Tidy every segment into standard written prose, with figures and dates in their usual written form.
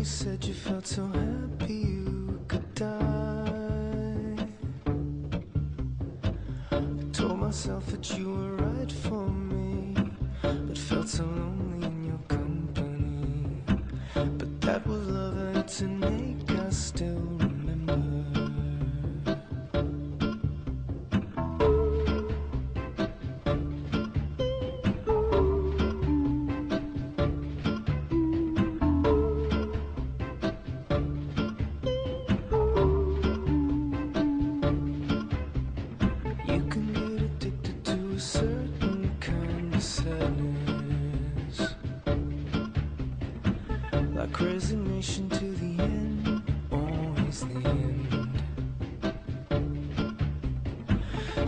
you said you felt so happy you could die. I told myself that you were right for me, but felt so lonely in your company. But that was love and it's innate, I still remember. You can get addicted to a certain kind of sadness, like resignation to the end, always the end.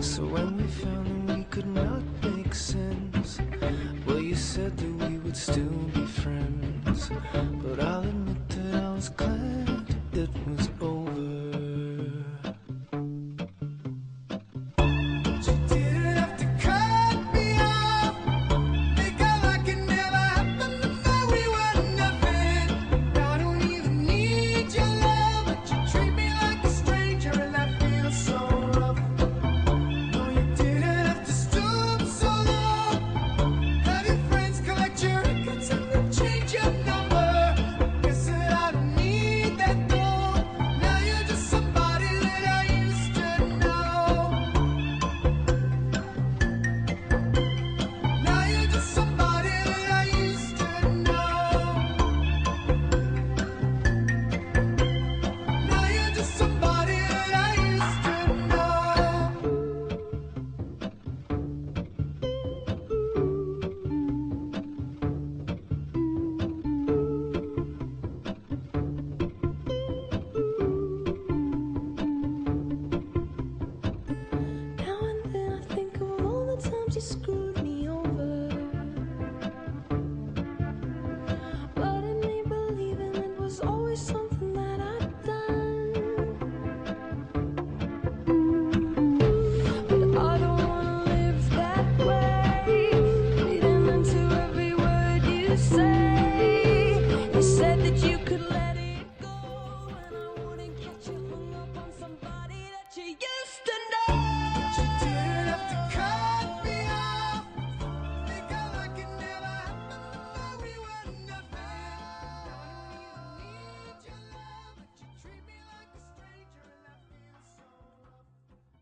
So when we found that we could not make sense, well, you said that we would still be friends. But I'll admit that I was glad it was over. Now and then I think of all the times you screwed